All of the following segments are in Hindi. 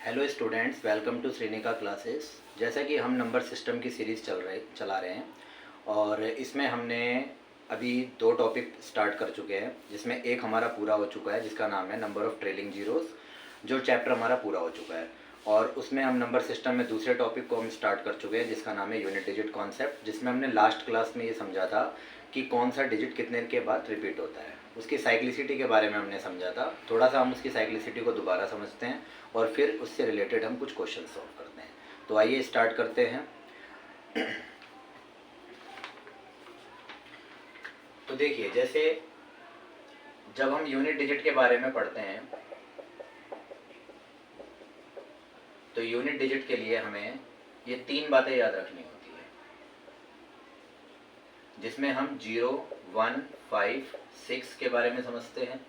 Hello students, welcome to Shrinika classes. जैसा कि हम नंबर सिस्टम की सीरीज़ चला रहे हैं और इसमें हमने अभी दो टॉपिक स्टार्ट कर चुके हैं, जिसमें एक हमारा पूरा हो चुका है जिसका नाम है नंबर ऑफ़ ट्रेलिंग जीरोस, जो चैप्टर हमारा पूरा हो चुका है। और उसमें हम नंबर सिस्टम में दूसरे टॉपिक को हम स्टार्ट कर चुके हैं जिसका नाम है यूनिट डिजिट कॉन्सेप्ट, जिसमें हमने लास्ट क्लास में ये समझा था कि कौन सा डिजिट कितने के बाद रिपीट होता है। उसकी साइक्लिसिटी के बारे में हमने समझा था। थोड़ा सा हम उसकी साइक्लिसिटी को दोबारा समझते हैं और फिर उससे रिलेटेड हम कुछ क्वेश्चन सॉल्व करते हैं। तो आइए स्टार्ट करते हैं। तो देखिए, जैसे जब हम यूनिट डिजिट के बारे में पढ़ते हैं तो यूनिट डिजिट के लिए हमें ये तीन बातें याद रखनी होती है, जिसमें हम 0, 1, 5, 6 के बारे में समझते हैं,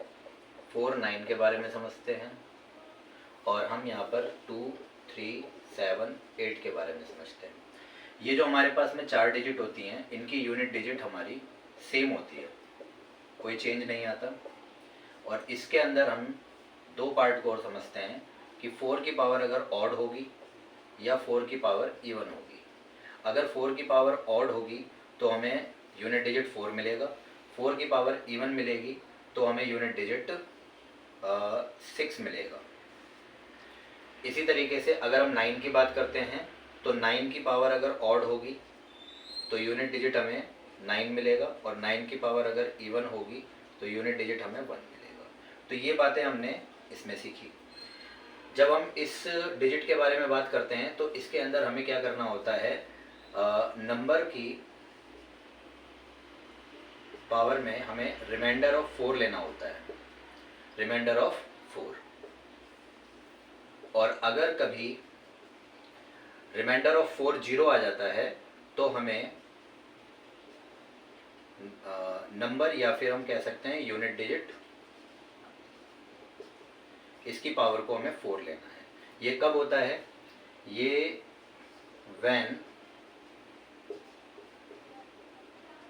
4, 9 के बारे में समझते हैं और हम यहाँ पर 2, 3, 7, 8 के बारे में समझते हैं। ये जो हमारे पास में 4 डिजिट होती हैं, इनकी यूनिट डिजिट हमारी सेम होती है, कोई चेंज नहीं आता। और इसके अंदर हम दो पार्ट को और समझते हैं कि 4 की पावर अगर ऑड होगी या 4 की पावर इवन होगी। अगर 4 की पावर ऑड होगी तो हमें यूनिट डिजिट 4 मिलेगा, 4 की पावर इवन मिलेगी तो हमें यूनिट डिजिट 6 मिलेगा। इसी तरीके से अगर हम 9 की बात करते हैं तो 9 की पावर अगर ऑड होगी तो यूनिट डिजिट हमें 9 मिलेगा और 9 की पावर अगर इवन होगी तो यूनिट डिजिट हमें 1 मिलेगा। तो ये बातें हमने इसमें सीखी। जब हम इस डिजिट के बारे में बात करते हैं तो इसके अंदर हमें क्या करना होता है, नंबर की पावर में हमें रिमाइंडर ऑफ 4 लेना होता है, रिमाइंडर ऑफ 4। और अगर कभी रिमाइंडर ऑफ 4 0 आ जाता है तो हमें नंबर या फिर हम कह सकते हैं यूनिट डिजिट, इसकी पावर को हमें 4 लेना है। ये कब होता है? ये when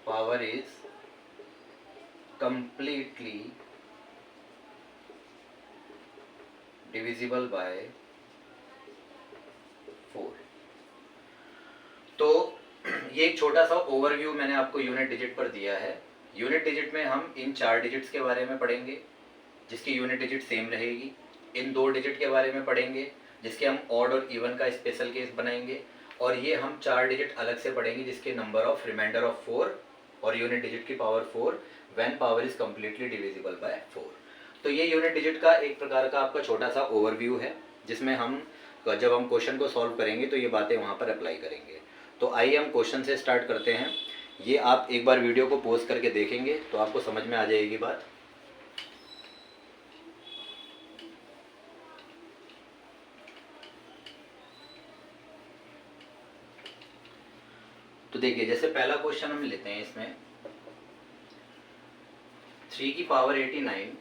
power is completely divisible by 4। तो ये एक छोटा सा ओवरव्यू मैंने आपको यूनिट डिजिट पर दिया है। यूनिट डिजिट में हम इन 4 डिजिट्स के बारे में पढ़ेंगे जिसकी यूनिट डिजिट सेम रहेगी, इन 2 डिजिट के बारे में पढ़ेंगे जिसके हम ऑड और इवन का स्पेशल केस बनाएंगे, और ये हम 4 डिजिट अलग से पढ़ेंगे जिसके नंबर ऑफ रिमाइंडर ऑफ 4 और यूनिट डिजिट की power 4 when power is completely divisible by 4। तो ये यूनिट डिजिट का एक प्रकार का आपका छोटा सा ओवरव्यू है, जिसमें हम जब हम क्वेश्चन को सॉल्व करेंगे तो ये बातें वहाँ पर अप्लाई करेंगे। तो आइए हम क्वेश्चन से स्टार्ट करते हैं। ये आप एक बार वीडियो को पॉज करके देखेंगे तो आपको समझ में आ जाएगी बात। तो देखिए, जैसे पहला क्वेश्चन हम लेते हैं, इसमें 3 की पावर 89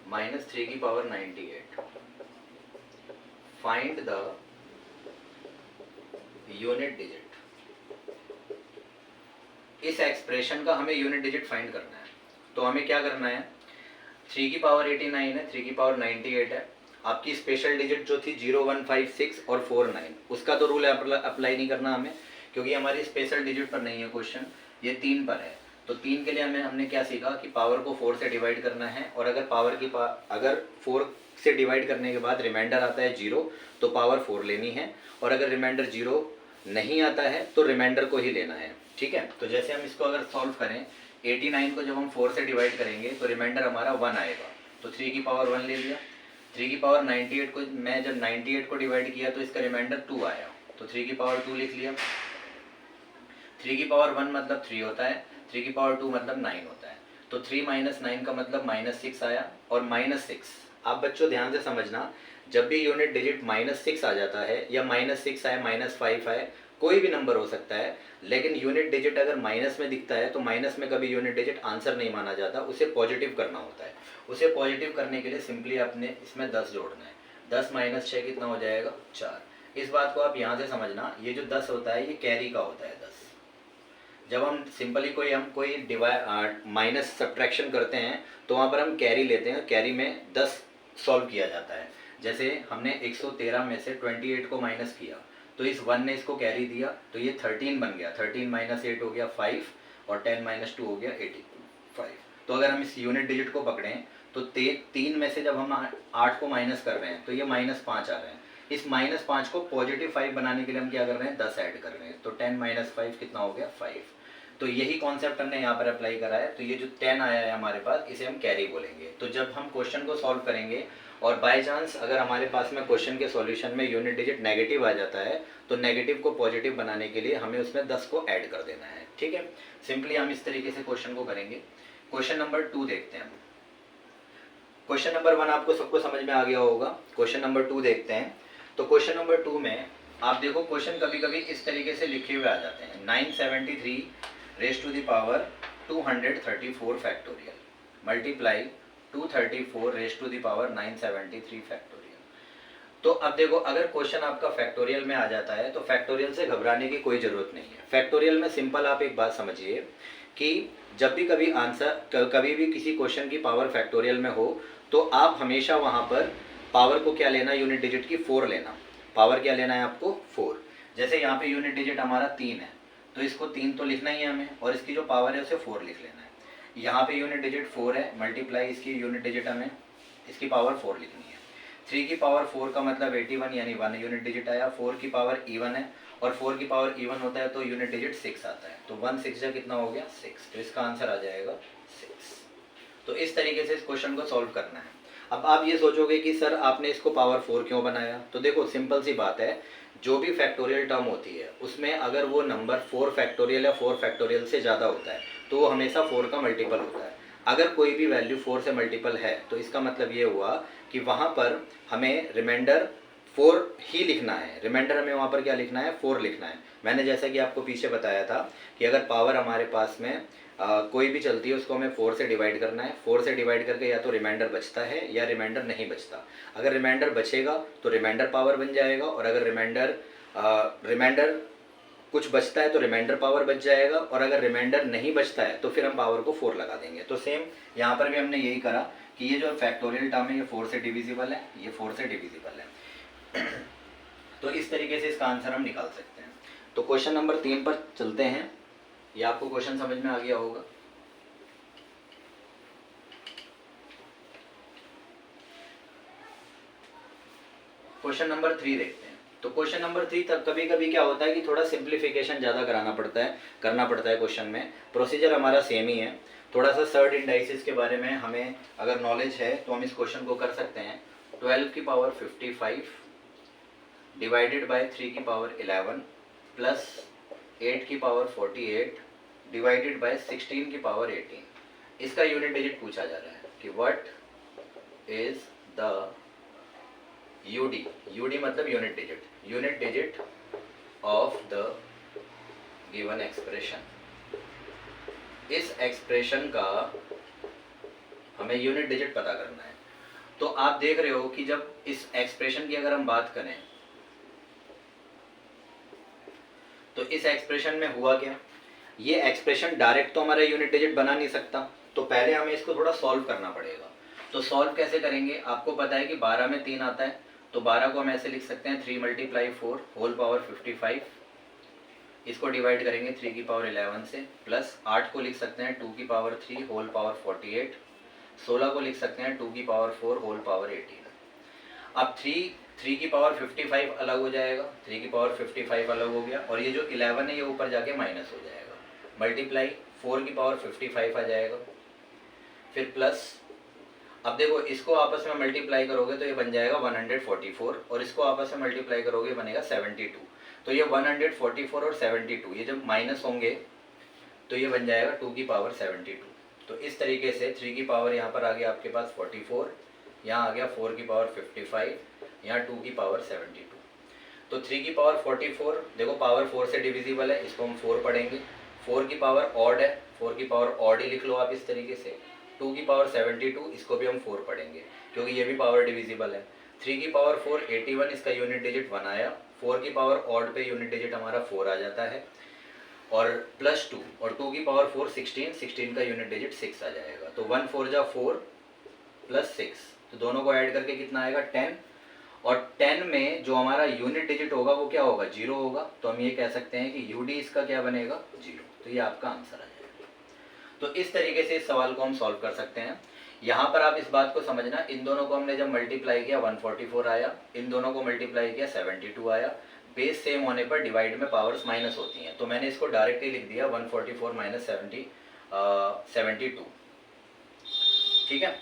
माइनस 3 की power 98, find the unit digit. इस एक्सप्रेशन का हमें यूनिट डिजिट फाइंड करना है। तो हमें क्या करना है, 3 की पावर 89 है, 3 की पावर 98 है। आपकी स्पेशल डिजिट जो थी 0, 1, 5, 6 और 4, 9, उसका तो रूल अप्लाई नहीं करना हमें, क्योंकि हमारी स्पेशल डिजिट पर नहीं है क्वेश्चन, ये 3 पर है। तो 3 के लिए हमने क्या सीखा कि पावर को 4 से डिवाइड करना है, और अगर अगर 4 से डिवाइड करने के बाद रिमाइंडर आता है 0 तो पावर 4 लेनी है, और अगर रिमाइंडर 0 नहीं आता है तो रिमाइंडर को ही लेना है। ठीक है, तो जैसे हम इसको अगर सॉल्व करें, 89 को जब हम 4 से डिवाइड करेंगे तो रिमाइंडर हमारा 1 आएगा, तो 3 की पावर 1 ले लिया। 3 की पावर 98 को मैं जब 98 को डिवाइड किया तो इसका रिमाइंडर 2 आया, तो 3 की पावर 2 लिख लिया। 3 की पावर 1 मतलब 3 होता है, 3 की पावर 2 मतलब 9 होता है, तो 3 माइनस 9 का मतलब -6 आया। और -6, आप बच्चों ध्यान से समझना, जब भी यूनिट डिजिट -6 आ जाता है या -6 आए, -5 आए, कोई भी नंबर हो सकता है, लेकिन यूनिट डिजिट अगर माइनस में दिखता है तो माइनस में कभी यूनिट डिजिट आंसर नहीं माना जाता, उसे पॉजिटिव करना होता है। उसे पॉजिटिव करने के लिए सिंपली आपने इसमें 10 जोड़ना है। 10 माइनस 6 कितना हो जाएगा? 4। इस बात को आप यहाँ से समझना, ये जो 10 होता है ये कैरी का होता है 10। जब हम सिंपली कोई माइनस सब्ट्रैक्शन करते हैं तो वहाँ पर हम कैरी लेते हैं, कैरी में 10 सॉल्व किया जाता है। जैसे हमने 113 में से 28 को माइनस किया तो इस 1 ने इसको कैरी दिया तो ये 13 बन गया, 13 माइनस 8 हो गया 5 और 10 माइनस 2 हो गया 85। तो अगर हम इस यूनिट डिजिट को पकड़ें तो 3 में से जब हम 8 को माइनस कर रहे हैं तो ये -5 आ रहे हैं। इस -5 को पॉजिटिव 5 बनाने के लिए हम क्या कर रहे हैं, 10 ऐड कर रहे हैं। तो 10 माइनस 5 कितना हो गया, 5। तो यही कॉन्सेप्ट हमने यहाँ पर अप्लाई करा है। तो ये जो 10 आया है हमारे पास, इसे हम कैरी बोलेंगे। तो जब हम क्वेश्चन को सॉल्व करेंगे और बाय चांस अगर हमारे पास में क्वेश्चन के सॉल्यूशन में यूनिट डिजिट नेगेटिव आ जाता है तो नेगेटिव को पॉजिटिव बनाने के लिए हमें उसमें 10 को ऐड कर देना है। ठीक है, सिंपली हम इस तरीके से क्वेश्चन को करेंगे। क्वेश्चन नंबर 2 देखते हैं। क्वेश्चन नंबर 1 आपको सबको समझ में आ गया होगा। क्वेश्चन नंबर 2 देखते हैं। तो क्वेश्चन नंबर 2 में आप देखो, क्वेश्चन कभी कभी इस तरीके से लिखे हुए आ जाते हैं, 973 raise to the power 234 factorial multiply 234 raise to the power 973 factorial. तो अब देखो, अगर क्वेश्चन आपका फैक्टोरियल में आ जाता है तो फैक्टोरियल से घबराने की कोई ज़रूरत नहीं है। फैक्टोरियल में सिंपल आप एक बात समझिए कि जब भी कभी आंसर, कभी भी किसी क्वेश्चन की पावर फैक्टोरियल में हो तो आप हमेशा वहाँ पर पावर को क्या लेना, यूनिट डिजिट की 4 लेना। पावर क्या लेना है आपको, 4। जैसे यहाँ पे यूनिट डिजिट हमारा 3 है तो इसको 3 तो लिखना ही है हमें, और इसकी जो पावर है उसे 4 लिख लेना है। यहाँ पे यूनिट डिजिट 4 है, मल्टीप्लाई इसकी यूनिट डिजिट हमें इसकी पावर 4 लिखनी है। 3 की पावर 4 का मतलब 81, यानी 1 यूनिट डिजिट आया। 4 की पावर इवन है और 4 की पावर इवन होता है तो यूनिट डिजिट 6 आता है। तो 1 6 जा कितना हो गया, 6। तो इसका आंसर आ जाएगा 6। तो इस तरीके से इस क्वेश्चन को सॉल्व करना है। अब आप ये सोचोगे कि सर आपने इसको पावर 4 क्यों बनाया, तो देखो सिंपल सी बात है, जो भी फैक्टोरियल टर्म होती है उसमें अगर वो नंबर 4 फैक्टोरियल या 4 फैक्टोरियल से ज़्यादा होता है तो वो हमेशा 4 का मल्टीपल होता है। अगर कोई भी वैल्यू 4 से मल्टीपल है तो इसका मतलब ये हुआ कि वहाँ पर हमें रिमाइंडर 4 ही लिखना है। रिमाइंडर हमें वहाँ पर क्या लिखना है, 4 लिखना है। मैंने जैसा कि आपको पीछे बताया था कि अगर पावर हमारे पास में कोई भी चलती है उसको हमें 4 से डिवाइड करना है। 4 से डिवाइड करके या तो रिमाइंडर बचता है या रिमाइंडर नहीं बचता। अगर रिमाइंडर बचेगा तो रिमाइंडर पावर बन जाएगा, और अगर रिमाइंडर कुछ बचता है तो रिमाइंडर पावर बच जाएगा, और अगर रिमाइंडर नहीं बचता है तो फिर हम पावर को 4 लगा देंगे। तो सेम यहाँ पर भी हमने यही करा कि ये जो फैक्टोरियल टर्म है ये 4 से डिविजिबल है, ये 4 से डिविजिबल है। तो इस तरीके से इसका आंसर हम निकाल सकते हैं। तो क्वेश्चन नंबर 3 पर चलते हैं। ये आपको क्वेश्चन समझ में आ गया होगा। क्वेश्चन नंबर 3 देखते हैं। तो क्वेश्चन नंबर 3 तक कभी कभी क्या होता है कि थोड़ा सिंप्लीफिकेशन ज़्यादा करना पड़ता है क्वेश्चन में। प्रोसीजर हमारा सेम ही है। थोड़ा सा सर्ड इंडाइसिस के बारे में हमें अगर नॉलेज है तो हम इस क्वेश्चन को कर सकते हैं। 12 की पावर 55 डिवाइडेड बाय 3 की पावर 11 प्लस 8 की पावर 48 डिवाइडेड बाय 16 की पावर 18। इसका यूनिट डिजिट पूछा जा रहा है कि what is the UD, UD मतलब unit digit of the given expression. इस एक्सप्रेशन का हमें यूनिट डिजिट पता करना है। तो आप देख रहे हो कि जब इस एक्सप्रेशन की अगर हम बात करें तो इस एक्सप्रेशन में हुआ क्या, ये एक्सप्रेशन डायरेक्ट तो हमारा यूनिट डिजिट बना नहीं सकता, तो पहले हमें इसको थोड़ा सॉल्व करना पड़ेगा। तो सॉल्व कैसे करेंगे, आपको पता है कि 12 में 3 आता है, तो 12 को हम ऐसे लिख सकते हैं 3 × 4 होल पावर 55। इसको डिवाइड करेंगे 3 की पावर 11 से, प्लस 8 को लिख सकते हैं 2 की पावर 3 होल पावर 48। 16 को लिख सकते हैं 2 की पावर 4 होल पावर 18। अब 3 की पावर 55 अलग हो जाएगा, 3 की पावर 55 अलग हो गया, और ये जो 11 है ये ऊपर जाके माइनस हो जाएगा। मल्टीप्लाई 4 की पावर 55 आ जाएगा, फिर प्लस, अब देखो इसको आपस में मल्टीप्लाई करोगे तो ये बन जाएगा 144, और इसको आपस में मल्टीप्लाई करोगे बनेगा 72। तो ये 144 और 72 ये जब माइनस होंगे तो ये बन जाएगा 2 की पावर 72। तो इस तरीके से 3 की पावर यहाँ पर आ गया आपके पास 44, यहाँ आ गया 4 की पावर 55, यहाँ 2 की पावर 72। तो 3 की पावर 44 देखो पावर 4 से डिविजिबल है, इसको हम 4 पढ़ेंगे। 4 की पावर ऑड है, 4 की पावर ऑड ही लिख लो आप इस तरीके से। 2 की पावर 72 इसको भी हम 4 पढ़ेंगे क्योंकि ये भी पावर डिविजिबल है। 3 की पावर 4 81, इसका यूनिट डिजिट 1 आया। 4 की पावर ऑड पे यूनिट डिजिट हमारा 4 आ जाता है, और प्लस 2, और 2 की पावर 4 16 का यूनिट डिजिट 6 आ जाएगा। तो 1 4 जा 4 प्लस 6, तो दोनों को ऐड करके कितना आएगा 10। और 10 में जो हमारा यूनिट डिजिट होगा वो क्या होगा, 0 होगा। तो हम ये कह सकते हैं कि यूडी इसका क्या बनेगा, 0। तो ये आपका आंसर आ जाएगा। तो इस तरीके से इस सवाल को हम सॉल्व कर सकते हैं। यहाँ पर आप इस बात को समझना, इन दोनों को हमने जब मल्टीप्लाई किया 144 आया, इन दोनों को मल्टीप्लाई किया 72 आया। बेस सेम होने पर डिवाइड में पावर्स माइनस होती हैं, तो मैंने इसको डायरेक्टली लिख दिया 144 माइनस 72। ठीक है।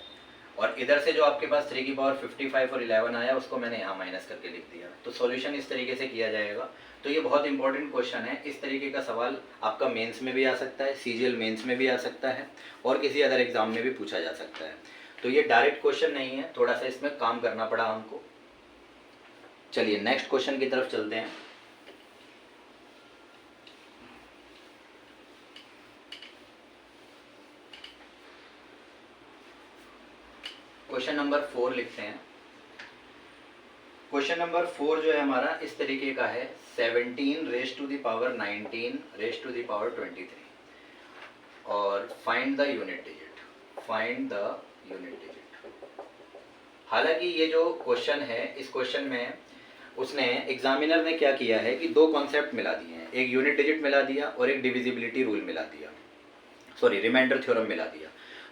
और इधर से जो आपके पास 3 की पावर 55 और 11 आया उसको मैंने यहाँ माइनस करके लिख दिया। तो सॉल्यूशन इस तरीके से किया जाएगा। तो ये बहुत इंपॉर्टेंट क्वेश्चन है। इस तरीके का सवाल आपका मेंस में भी आ सकता है, सीजीएल मेंस में भी आ सकता है, और किसी अदर एग्जाम में भी पूछा जा सकता है। तो ये डायरेक्ट क्वेश्चन नहीं है, थोड़ा सा इसमें काम करना पड़ा हमको। चलिए नेक्स्ट क्वेश्चन की तरफ चलते हैं। क्वेश्चन नंबर 4 लिखते हैं। क्वेश्चन नंबर 4 जो है हमारा इस तरीके का है, 17 raise to the power 19 raise to the power 23 और find the unit digit, find the unit digit. हालांकि ये जो क्वेश्चन है, इस क्वेश्चन में उसने एग्जामिनर ने क्या किया है कि दो कॉन्सेप्ट मिला दिए हैं, एक यूनिट डिजिट मिला दिया और एक डिविजिबिलिटी रूल मिला दिया, सॉरी रिमाइंडर थ्योरम मिला दिया।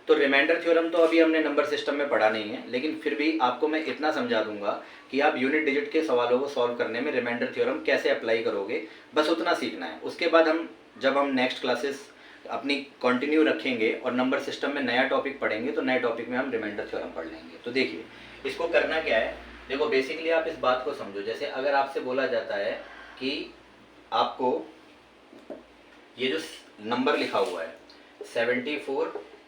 तो रिमाइंडर थ्योरम तो अभी हमने नंबर सिस्टम में पढ़ा नहीं है, लेकिन फिर भी आपको मैं इतना समझा दूंगा कि आप यूनिट डिजिट के सवालों को सॉल्व करने में रिमाइंडर थ्योरम कैसे अप्लाई करोगे, बस उतना सीखना है। उसके बाद जब हम नेक्स्ट क्लासेस अपनी कंटिन्यू रखेंगे और नंबर सिस्टम में नया टॉपिक पढ़ेंगे तो नए टॉपिक में हम रिमाइंडर थ्योरम पढ़ लेंगे। तो देखिए इसको करना क्या है, देखो बेसिकली आप इस बात को समझो, जैसे अगर आपसे बोला जाता है कि आपको ये जो नंबर लिखा हुआ है 74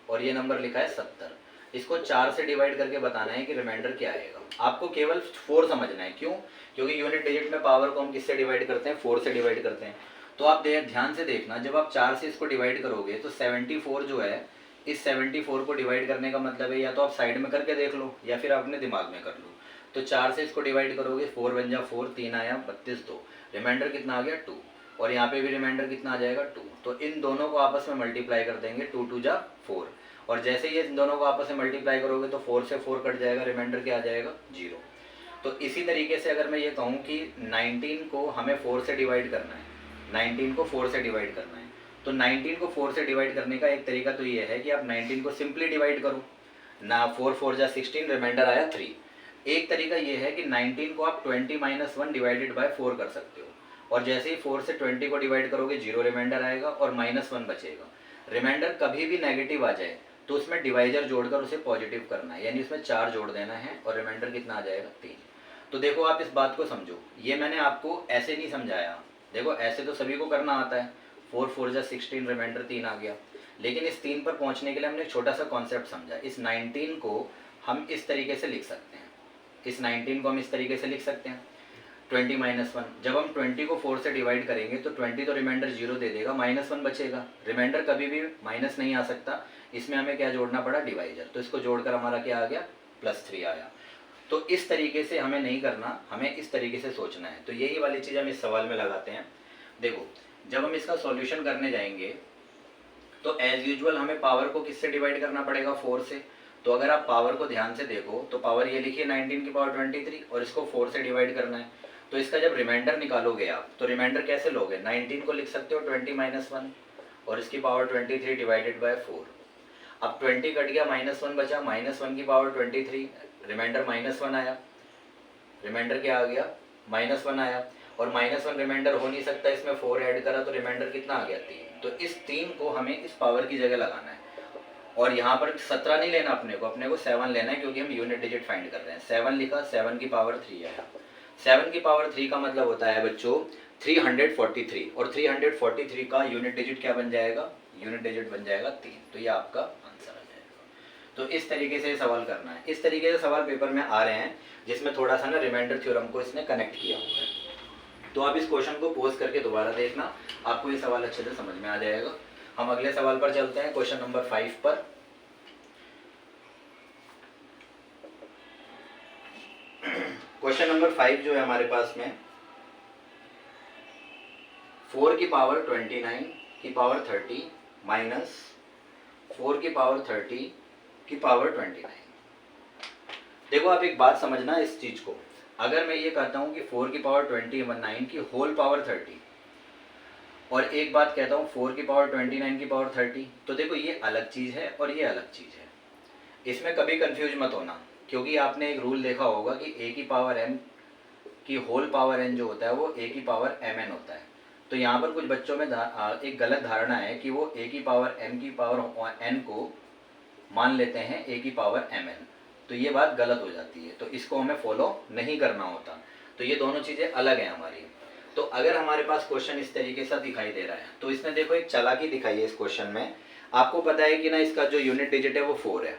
और ये नंबर लिखा है 70, इसको 4 से डिवाइड करके बताना है कि रिमाइंडर क्या आएगा। आपको केवल 4 समझना है, क्यों? क्योंकि यूनिट डिजिट में पावर को हम किससे डिवाइड करते हैं, 4 से डिवाइड करते हैं। तो आप ध्यान से देखना, जब आप 4 से इसको डिवाइड करोगे तो 74 जो है, इस 74 को डिवाइड करने का मतलब है या तो आप साइड में करके देख लो या फिर अपने दिमाग में कर लो। तो 4 से इसको डिवाइड करोगे, 4 बन जा 4, 3 आया 32, 2 रिमाइंडर कितना आ गया 2, और यहाँ पे भी रिमाइंडर कितना आ जाएगा 2। तो इन दोनों को आपस में मल्टीप्लाई कर देंगे, 2 2 जा 4, और जैसे ही इन दोनों को आपस में मल्टीप्लाई करोगे तो 4 से 4 कट जाएगा, रिमाइंडर क्या आ जाएगा 0। तो इसी तरीके से अगर मैं ये कहूँ कि 19 को हमें 4 से डिवाइड करना है, 19 को 4 से डिवाइड करना है, तो 19 को 4 से डिवाइड करने का एक तरीका तो ये है कि आप 19 को सिंपली डिवाइड करो ना, 4 4 जा 16, रिमाइंडर आया 3। एक तरीका ये है कि 19 को आप 20 - 1 डिवाइडेड बाय 4 कर सकते हो, और जैसे ही 4 से 20 को डिवाइड करोगे 0 रिमाइंडर आएगा और -1 बचेगा। रिमाइंडर कभी भी नेगेटिव आ जाए तो उसमें डिवाइजर जोड़कर उसे पॉजिटिव करना है, यानी उसमें 4 जोड़ देना है और रिमाइंडर कितना आ जाएगा 3। तो देखो आप इस बात को समझो, ये मैंने आपको ऐसे नहीं समझाया, देखो ऐसे तो सभी को करना आता है, 4 4 जा 16, रिमाइंडर 3 आ गया, लेकिन इस 3 पर पहुंचने के लिए हमने एक छोटा सा कॉन्सेप्ट समझा। इस 19 को हम इस तरीके से लिख सकते हैं, इस 19 को हम इस तरीके से लिख सकते हैं 20 - 1। जब हम 20 को 4 से डिवाइड करेंगे तो 20 तो रिमाइंडर 0 दे देगा, -1 बचेगा, रिमाइंडर कभी भी माइनस नहीं आ सकता, इसमें हमें क्या जोड़ना पड़ा, डिवाइजर। तो इसको जोड़कर हमारा क्या आ गया, +3 आया। तो इस तरीके से हमें नहीं करना, हमें इस तरीके से सोचना है। तो यही वाली चीज़ हम इस सवाल में लगाते हैं। देखो जब हम इसका सॉल्यूशन करने जाएंगे तो एज यूजुअल हमें पावर को किससे डिवाइड करना पड़ेगा, 4 से। तो अगर आप पावर को ध्यान से देखो तो पावर ये लिखिए 19 की पावर 23 और इसको 4 से डिवाइड करना है। तो इसका जब रिमाइंडर निकालोगे आप तो रिमाइंडर कैसे लोगे, 19 को लिख सकते हो 20 - 1 और इसकी पावर 23 डिवाइडेड बाय 4। अब 20 कट गया, -1 बचा, -1 की पावर 23, रिमाइंडर -1 आया, रिमाइंडर क्या आ गया, -1 आया, और -1 रिमाइंडर हो नहीं सकता, इसमें 4 ऐड करा तो रिमाइंडर कितना आ गया 3। तो इस 3 को हमें इस पावर की जगह लगाना है, और यहाँ पर 17 नहीं लेना अपने को 7 लेना है, क्योंकि हम यूनिट डिजिट फाइंड कर रहे हैं। 7 लिखा, 7 की पावर 3 आया। 7 की पावर 3 का मतलब होता है बच्चों 343, और 343 का यूनिट डिजिट क्या बन जाएगा, यूनिट डिजिट बन जाएगा 3। तो ये आपका आंसर आ जाएगा। तो इस तरीके से सवाल करना है। इस तरीके से सवाल पेपर में आ रहे हैं जिसमें थोड़ा सा ना रिमाइंडर थ्योरम को इसने कनेक्ट किया हुआ है। तो आप इस क्वेश्चन को पोज करके दोबारा देखना, आपको ये सवाल अच्छे से समझ में आ जाएगा। हम अगले सवाल पर चलते हैं, क्वेश्चन नंबर 5 पर। क्वेश्चन नंबर 5 जो है हमारे पास में 4 की पावर 29 की पावर 30 माइनस 4 की पावर 30 की पावर 29। देखो आप एक बात समझना इस चीज को, अगर मैं ये कहता हूँ कि 4 की पावर 29 की होल पावर 30 और एक बात कहता हूँ 4 की पावर 29 की पावर 30, तो देखो ये अलग चीज़ है और ये अलग चीज़ है, इसमें कभी कंफ्यूज मत होना, क्योंकि आपने एक रूल देखा होगा कि a की पावर m की होल पावर n जो होता है वो a की पावर mn होता है। तो यहाँ पर कुछ बच्चों में एक गलत धारणा है कि वो a की पावर m की पावर n को मान लेते हैं a की पावर mn, तो ये बात गलत हो जाती है, तो इसको हमें फॉलो नहीं करना होता। तो ये दोनों चीज़ें अलग हैं हमारी। तो अगर हमारे पास क्वेश्चन इस तरीके से दिखाई दे रहा है, तो इसने देखो एक चालाकी दिखाई है इस क्वेश्चन में। आपको पता है कि ना इसका जो यूनिट डिजिट है वो 4 है,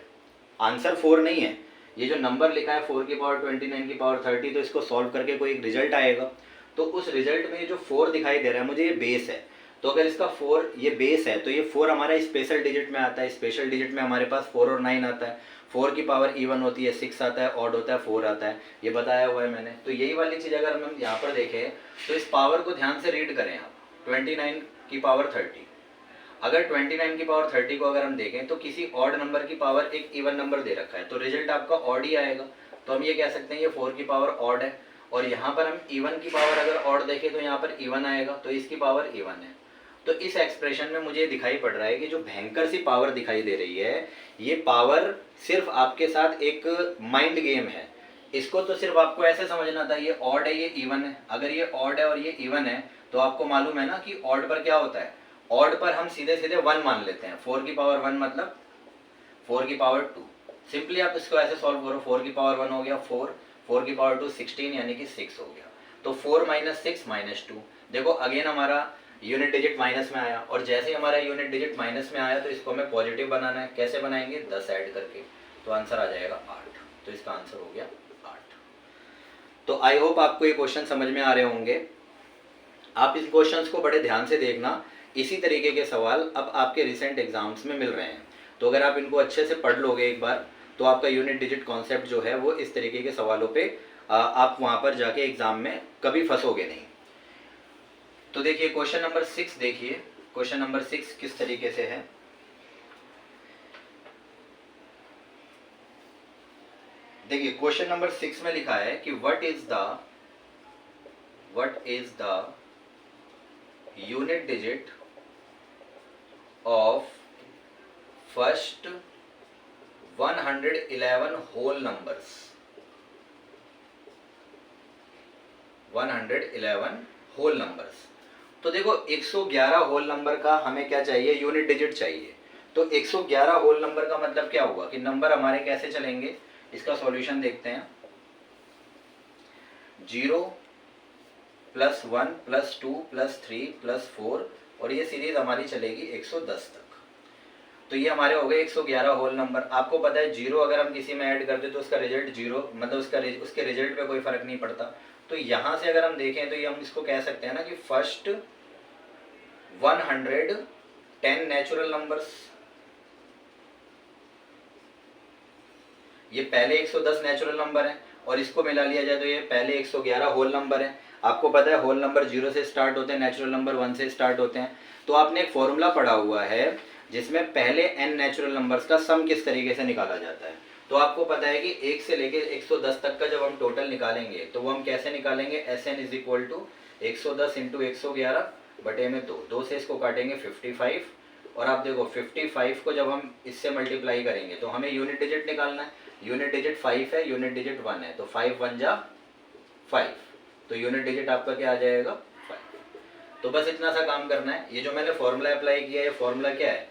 आंसर 4 नहीं है। ये जो नंबर लिखा है 4 की पावर 29 की पावर 30, तो इसको सॉल्व करके कोई एक रिजल्ट आएगा, तो उस रिजल्ट में जो 4 दिखाई दे रहा है मुझे, ये बेस है। तो अगर इसका 4 ये बेस है, तो ये 4 हमारा स्पेशल डिजिट में आता है। स्पेशल डिजिट में हमारे पास 4 और 9 आता है। 4 की पावर इवन होती है, 6 आता है, ऑड होता है, 4 आता है, ये बताया हुआ है मैंने। तो यही वाली चीज़ अगर हम यहाँ पर देखें तो इस पावर को ध्यान से रीड करें आप, 29 की पावर 30। अगर 29 की पावर 30 को अगर हम देखें तो किसी ऑड नंबर की पावर एक इवन नंबर दे रखा है, तो रिजल्ट आपका ऑड ही आएगा। तो हम ये कह सकते हैं ये 4 की पावर ऑड है, और यहाँ पर हम इवन की पावर अगर ऑड देखें तो यहाँ पर इवन आएगा, तो इसकी पावर इवन है। तो इस एक्सप्रेशन में मुझे दिखाई पड़ रहा है कि जो भयंकर सी पावर दिखाई दे रही है, ये पावर सिर्फ आपके साथ एक माइंड गेम है। इसको तो सिर्फ आपको ऐसे समझना था, ये ऑड है ये इवन है। अगर ये ऑड है और ये इवन है, तो आपको मालूम है ना कि ऑड पर क्या होता है, ऑड पर हम सीधे सीधे 1 मान लेते हैं। 4 की पावर 1 मतलब 4 की पावर 2। सिंपली आप इसको ऐसे सॉल्व करो, 4 की पावर 1 हो गया 4, 4 की पावर 2 16 यानी कि 6 हो गया। तो 4 माइनस 6 माइनस 2। देखो अगेन हमारा यूनिट डिजिट माइनस में आया, और जैसे ही हमारा यूनिट डिजिट माइनस में आया तो इसको हमें पॉजिटिव बनाना है। कैसे बनाएंगे, 10 ऐड करके, तो आंसर आ जाएगा 8। तो इसका आंसर हो गया 8। तो आई होप आपको ये क्वेश्चन समझ में आ रहे होंगे। आप इस क्वेश्चंस को बड़े ध्यान से देखना, इसी तरीके के सवाल अब आपके रिसेंट एग्जाम्स में मिल रहे हैं। तो अगर आप इनको अच्छे से पढ़ लोगे एक बार, तो आपका यूनिट डिजिट कॉन्सेप्ट जो है वो इस तरीके के सवालों पे आप वहाँ पर जाके एग्जाम में कभी फंसोगे नहीं। तो देखिए क्वेश्चन नंबर 6 देखिए, क्वेश्चन नंबर 6 किस तरीके से है। देखिए क्वेश्चन नंबर 6 में लिखा है कि what is the unit digit of first 111 whole numbers. 111 whole numbers. तो देखो 111 होल नंबर का हमें क्या चाहिए, यूनिट डिजिट चाहिए। तो 111 होल नंबर का मतलब क्या हुआ कि नंबर हमारे कैसे चलेंगे, इसका सॉल्यूशन देखते हैं। 0 प्लस 1 प्लस 2 प्लस 3 प्लस 4, और ये सीरीज हमारी चलेगी 110 तक। तो ये हमारे हो गए 111 होल नंबर। आपको पता है 0 अगर हम किसी में ऐड करते तो उसका रिजल्ट 0, मतलब उसके रिजल्ट पे कोई फर्क नहीं पड़ता। तो यहाँ से अगर हम देखें तो ये हम इसको कह सकते हैं ना कि फर्स्ट 110 नेचुरल नंबर्स। ये पहले 110 नेचुरल नंबर है, और इसको मिला लिया जाए तो ये पहले 111 होल नंबर है। आपको पता है होल नंबर 0 से स्टार्ट होते हैं, नेचुरल नंबर 1 से स्टार्ट होते हैं। तो आपने एक फॉर्मूला पढ़ा हुआ है जिसमें पहले n नेचुरल नंबर्स का सम किस तरीके से निकाला जाता है। तो आपको पता है कि 1 से लेके 110 तक का जब हम टोटल निकालेंगे तो वो हम कैसे निकालेंगे, Sn is equal to 110 into 111 बटे में 2 से इसको काटेंगे 55, और आप देखो 55 को जब हम इससे मल्टीप्लाई करेंगे तो हमें यूनिट डिजिट निकालना है। यूनिट डिजिट 5 है, यूनिट डिजिट 1 है, तो 5 1 जा 5, तो यूनिट डिजिट आपका क्या आ जाएगा 5। तो बस इतना सा काम करना है। ये जो मैंने फॉर्मूला अप्लाई किया है, ये फॉर्मूला क्या है,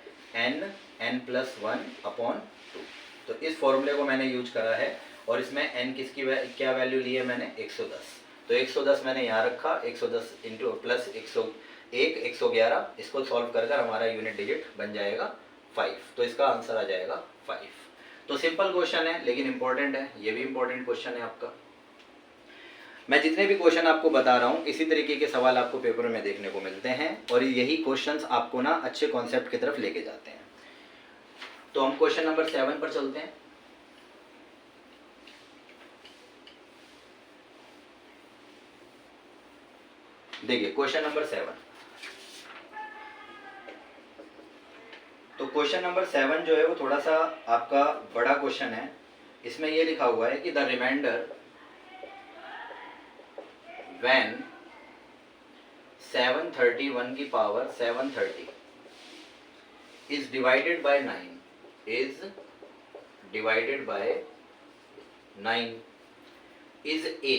n प्लस 1 अपॉन 2। तो इस फॉर्मूले को मैंने यूज करा है, और इसमें n किसकी क्या वैल्यू ली है मैंने, 110। तो 110 मैंने यहाँ रखा, 110 इंटू प्लस 101 111, इसको सॉल्व कर हमारा यूनिट डिजिट बन जाएगा 5। तो इसका आंसर आ जाएगा 5। तो सिंपल क्वेश्चन है लेकिन इंपॉर्टेंट है, ये भी इंपॉर्टेंट क्वेश्चन है आपका। मैं जितने भी क्वेश्चन आपको बता रहा हूँ इसी तरीके के सवाल आपको पेपर में देखने को मिलते हैं, और यही क्वेश्चंस आपको ना अच्छे कॉन्सेप्ट की तरफ लेके जाते हैं। तो हम क्वेश्चन नंबर 7 पर चलते हैं। देखिए क्वेश्चन नंबर 7। तो क्वेश्चन नंबर 7 जो है वो थोड़ा सा आपका बड़ा क्वेश्चन है। इसमें ये लिखा हुआ है कि द रिमाइंडर व्हेन 731 की power 730 is divided by 9 is divided by 9 is a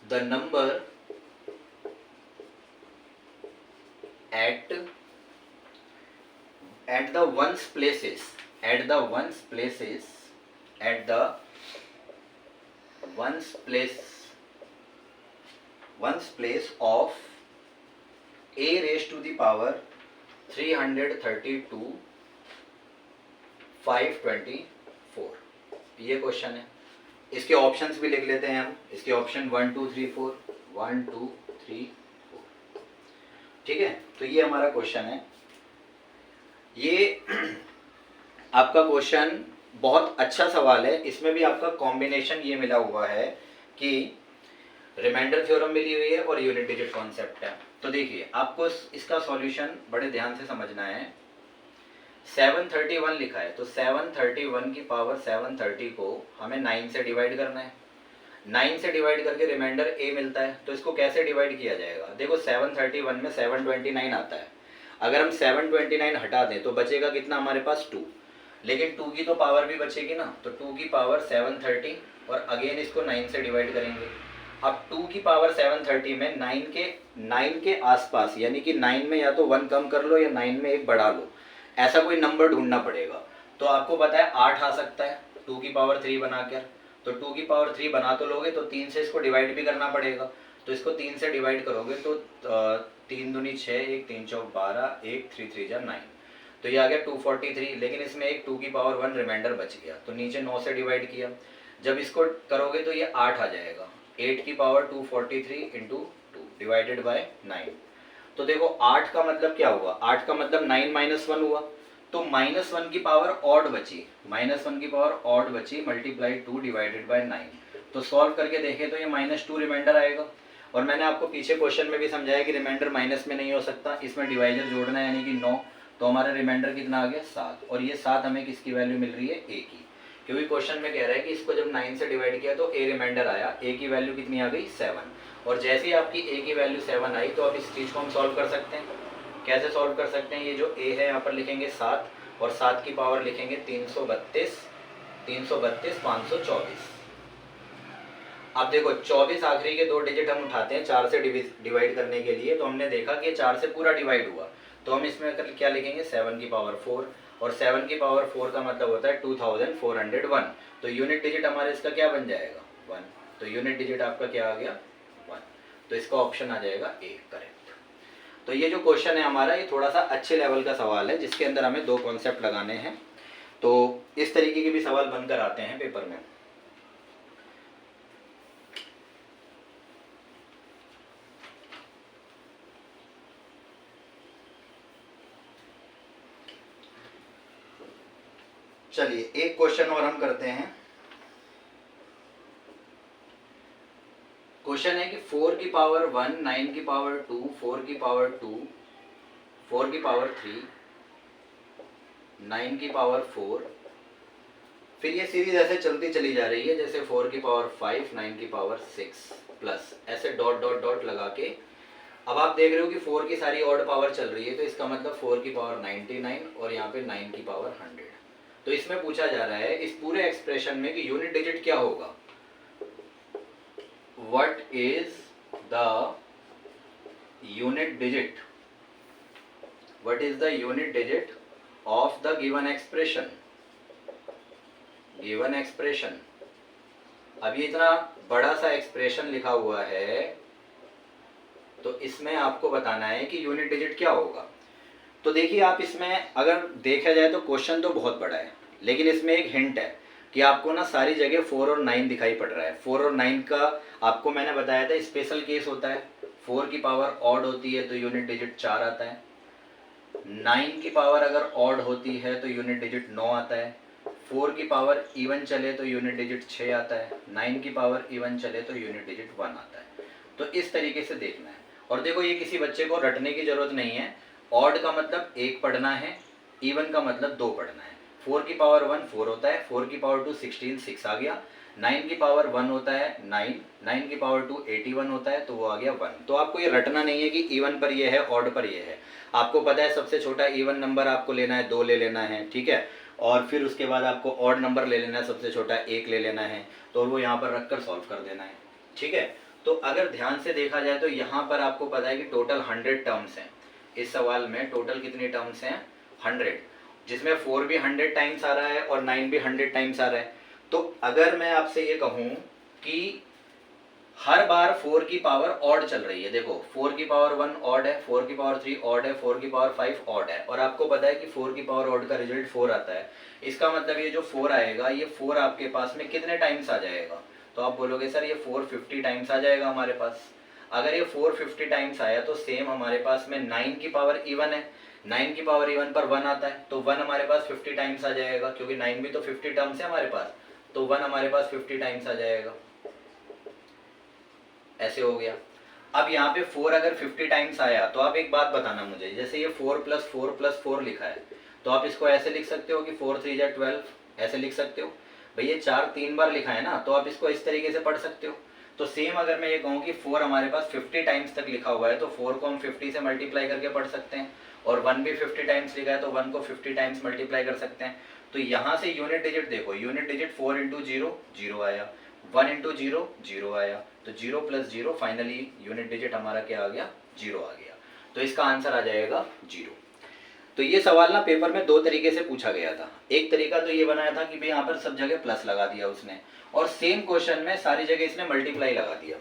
the number at the ones places at the ones place of a raised to the power 332 524। ये क्वेश्चन है। इसके ऑप्शंस भी लिख लेते हैं हम। इसके ऑप्शन 1 2 3 4 1 2 3 4। ठीक है, तो ये हमारा क्वेश्चन है। ये आपका क्वेश्चन बहुत अच्छा सवाल है। इसमें भी आपका कॉम्बिनेशन ये मिला हुआ है कि रिमाइंडर थ्योरम मिली हुई है और यूनिट डिजिट कॉन्सेप्ट है। तो देखिए, आपको इसका सॉल्यूशन बड़े ध्यान से समझना है। 731 लिखा है, तो 731 की पावर 730 को हमें 9 से डिवाइड करना है। 9 से डिवाइड करके रिमाइंडर a मिलता है। तो इसको कैसे डिवाइड किया जाएगा? देखो, 731 में 729 आता है। अगर हम 729 हटा दें तो बचेगा कितना हमारे पास? 2। लेकिन 2 की तो पावर भी बचेगी ना, तो 2 की पावर 730 और अगेन इसको 9 से डिवाइड करेंगे। अब 2 की पावर 730 में 9 के आसपास, यानी कि 9 में या तो 1 कम कर लो या 9 में 1 बढ़ा लो, ऐसा कोई नंबर ढूंढना पड़ेगा। तो आपको पता है 8 आ सकता है 2 की पावर 3 बनाकर। तो 2 की पावर 3 बना तो लोगे, तो 3 से इसको डिवाइड भी करना पड़ेगा। तो इसको 3 से डिवाइड करोगे तो 3 दूनी 6, 1 3 चौक 12, 1 3 3 जा 9। तो ये आ गया 243। लेकिन इसमें एक 2 की पावर 1 रिमाइंडर बच गया, तो नीचे 9 से डिवाइड किया। जब इसको करोगे तो ये 8 आ जाएगा। 8 की पावर 243 इंटू 2 डिवाइडेड बाय 9। तो देखो 8 का मतलब क्या हुआ? 8 का मतलब 9 माइनस 1 हुआ। तो -1 की पावर ऑड बची, -1 की पावर ऑड बची मल्टीप्लाई 2 डिवाइडेड बाय 9। तो सॉल्व करके देखें तो ये -2 रिमाइंडर आएगा। और मैंने आपको पीछे क्वेश्चन में भी समझाया कि रिमाइंडर माइनस में नहीं हो सकता, इसमें डिवाइजर जोड़ना है, यानी कि 9। तो हमारा रिमाइंडर कितना आ गया? 7। और ये 7 हमें किसकी वैल्यू मिल रही है? a की। क्योंकि क्वेश्चन में कह रहा है कि इसको जब 9 से डिवाइड किया तो a रिमाइंडर आया। a की वैल्यू कितनी आ गई? 7। और जैसे ही आपकी a की वैल्यू 7 आई तो अब इस चीज़ को हम सॉल्व कर सकते हैं। कैसे सॉल्व कर सकते हैं? ये जो a है यहाँ पर लिखेंगे 7 और 7 की पावर लिखेंगे 332 524। अब देखो 24 आखिरी के 2 डिजिट हम उठाते हैं 4 से डिवाइड करने के लिए। तो हमने देखा कि 4 से पूरा डिवाइड हुआ, तो हम इसमें क्या लिखेंगे? 7 की पावर 4। और 7 की पावर 4 का मतलब होता है 2401। तो यूनिट डिजिट हमारे इसका क्या बन जाएगा? 1। तो यूनिट डिजिट आपका क्या आ गया? 1। तो इसका ऑप्शन आ जाएगा ए, करेक्ट। तो ये जो क्वेश्चन है हमारा, ये थोड़ा सा अच्छे लेवल का सवाल है, जिसके अंदर हमें 2 कॉन्सेप्ट लगाने हैं। तो इस तरीके के भी सवाल बनकर आते हैं पेपर में। चलिए एक क्वेश्चन और हम करते हैं। क्वेश्चन है कि 4 की पावर 1, 9 की पावर 2, 4 की पावर 2, 4 की पावर 3, 9 की पावर 4। फिर ये सीरीज ऐसे चलती चली जा रही है, जैसे 4 की पावर 5, 9 की पावर 6 प्लस, ऐसे डॉट डॉट डॉट लगा के। अब आप देख रहे हो कि 4 की सारी ऑड पावर चल रही है, तो इसका मतलब 4 की पावर 99 और यहाँ पे 9 की पावर 100। तो इसमें पूछा जा रहा है इस पूरे एक्सप्रेशन में कि यूनिट डिजिट क्या होगा। What is the unit digit, what is the unit digit of the given expression, given expression. अब ये इतना बड़ा सा एक्सप्रेशन लिखा हुआ है, तो इसमें आपको बताना है कि यूनिट डिजिट क्या होगा। तो देखिए, आप इसमें अगर देखा जाए तो क्वेश्चन तो बहुत बड़ा है, लेकिन इसमें एक हिंट है कि आपको ना सारी जगह 4 और 9 दिखाई पड़ रहा है। 4 और 9 का आपको मैंने बताया था स्पेशल केस होता है। 4 की पावर ऑड होती है तो यूनिट डिजिट 4 आता है। 9 की पावर अगर ऑड होती है तो यूनिट डिजिट 9 आता है। 4 की पावर इवन चले तो यूनिट डिजिट 6 आता है। 9 की पावर इवन चले तो यूनिट डिजिट 1 आता है। तो इस तरीके से देखना है। और देखो, ये किसी बच्चे को रटने की जरूरत नहीं है। ऑड का मतलब 1 पढ़ना है, इवन का मतलब 2 पढ़ना है। 4 की पावर 1 4 होता है, 4 की पावर 2 16 6 आ गया। 9 की पावर 1 होता है 9, 9 की पावर 2 81 होता है, तो वो आ गया 1। तो आपको ये रटना नहीं है कि इवन पर ये है ऑड पर ये है, आपको पता है सबसे छोटा इवन नंबर आपको लेना है 2 ले लेना है, ठीक है, और फिर उसके बाद आपको ऑड नंबर ले लेना है, सबसे छोटा 1 ले लेना है, तो वो यहाँ पर रख कर सॉल्व कर देना है, ठीक है। तो अगर ध्यान से देखा जाए तो यहाँ पर आपको पता है कि टोटल 100 टर्म्स हैं इस सवाल में। टोटल कितनी टर्म्स हैं? 100, जिसमें 4 भी 100 टाइम्स आ रहा है और 9 भी 100 टाइम्स आ रहा है। तो अगर मैं आपसे ये कहूँ कि हर बार 4 की पावर ऑड चल रही है, देखो 4 की पावर 1 ऑड है, 4 की पावर 3 ऑड है, 4 की पावर 5 ऑड है, और आपको पता है कि 4 की पावर ऑड का रिजल्ट 4 आता है। इसका मतलब ये जो 4 आएगा, ये 4 आपके पास में कितने टाइम्स आ जाएगा? तो आप बोलोगे सर ये 450 टाइम्स आ जाएगा हमारे पास। अगर ये 450 टाइम्स आया तो सेम हमारे पास में 9 की पावर इवन है, 9 की पावर इवन पर 1 आता है, तो 1 हमारे पास 50 टाइम्स आ जाएगा, क्योंकि 9 भी तो 50 टर्म्स है हमारे पास, तो 1 हमारे पास 50 टाइम्स आ जाएगा। ऐसे हो गया। अब यहाँ पे 4 अगर 50 टाइम्स आया तो आप एक बात बताना मुझे, जैसे ये 4 + 4 + 4 लिखा है, तो आप इसको ऐसे लिख सकते हो कि 4 3 जा 12, ऐसे लिख सकते हो भैया। 4 3 बार लिखा है ना, तो आप इसको इस तरीके से पढ़ सकते हो। तो सेम अगर मैं ये कहूँ कि 4 हमारे पास 50 टाइम्स तक लिखा हुआ है, तो 4 को हम 50 से मल्टीप्लाई करके पढ़ सकते हैं, और 1 भी 50 टाइम्स लिखा है तो 1 को 50 टाइम्स मल्टीप्लाई कर सकते हैं। तो यहाँ से यूनिट डिजिट देखो, यूनिट डिजिट 4 × 0 0 आया, 1 × 0 0 आया, तो 0 + 0 फाइनली यूनिट डिजिट हमारा क्या आ गया? 0 आ गया। तो इसका आंसर आ जाएगा 0। तो ये सवाल ना पेपर में 2 तरीके से पूछा गया था। एक तरीका तो ये बनाया था कि भाई यहाँ पर सब जगह प्लस लगा दिया उसने, और सेम क्वेश्चन में सारी जगह इसने मल्टीप्लाई लगा दिया।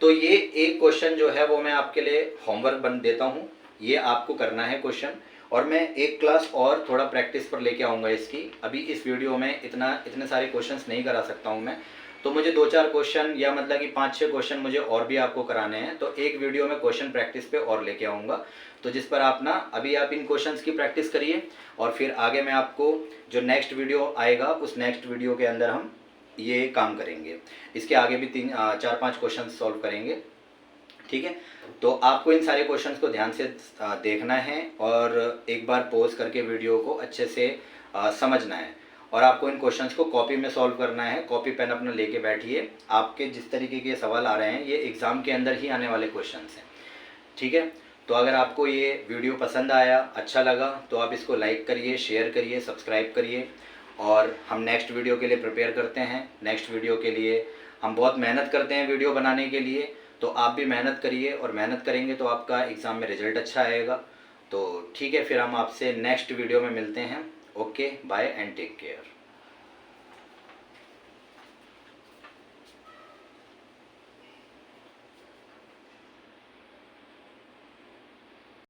तो ये एक क्वेश्चन जो है वो मैं आपके लिए होमवर्क बन देता हूँ, ये आपको करना है क्वेश्चन, और मैं एक क्लास और थोड़ा प्रैक्टिस पर लेके आऊँगा इसकी। अभी इस वीडियो में इतने सारे क्वेश्चंस नहीं करा सकता हूँ मैं, तो मुझे 2-4 क्वेश्चन या मतलब कि 5-6 क्वेश्चन मुझे और भी आपको कराने हैं, तो एक वीडियो में क्वेश्चन प्रैक्टिस पे और लेके आऊँगा, तो जिस पर आप ना अभी आप इन क्वेश्चंस की प्रैक्टिस करिए, और फिर आगे मैं आपको जो नेक्स्ट वीडियो आएगा उस नेक्स्ट वीडियो के अंदर हम ये काम करेंगे, इसके आगे भी 4-5 क्वेश्चन सॉल्व करेंगे, ठीक है। तो आपको इन सारे क्वेश्चंस को ध्यान से देखना है, और एक बार पॉज करके वीडियो को अच्छे से समझना है, और आपको इन क्वेश्चंस को कॉपी में सॉल्व करना है। कॉपी पेन अपना लेके बैठिए, आपके जिस तरीके के सवाल आ रहे हैं ये एग्ज़ाम के अंदर ही आने वाले क्वेश्चंस हैं, ठीक है। तो अगर आपको ये वीडियो पसंद आया, अच्छा लगा, तो आप इसको लाइक करिए, शेयर करिए, सब्सक्राइब करिए, और हम नेक्स्ट वीडियो के लिए प्रिपेयर करते हैं। नेक्स्ट वीडियो के लिए हम बहुत मेहनत करते हैं वीडियो बनाने के लिए, तो आप भी मेहनत करिए, और मेहनत करेंगे तो आपका एग्ज़ाम में रिजल्ट अच्छा आएगा। तो ठीक है, फिर हम आपसे नेक्स्ट वीडियो में मिलते हैं। Okay, bye and take care.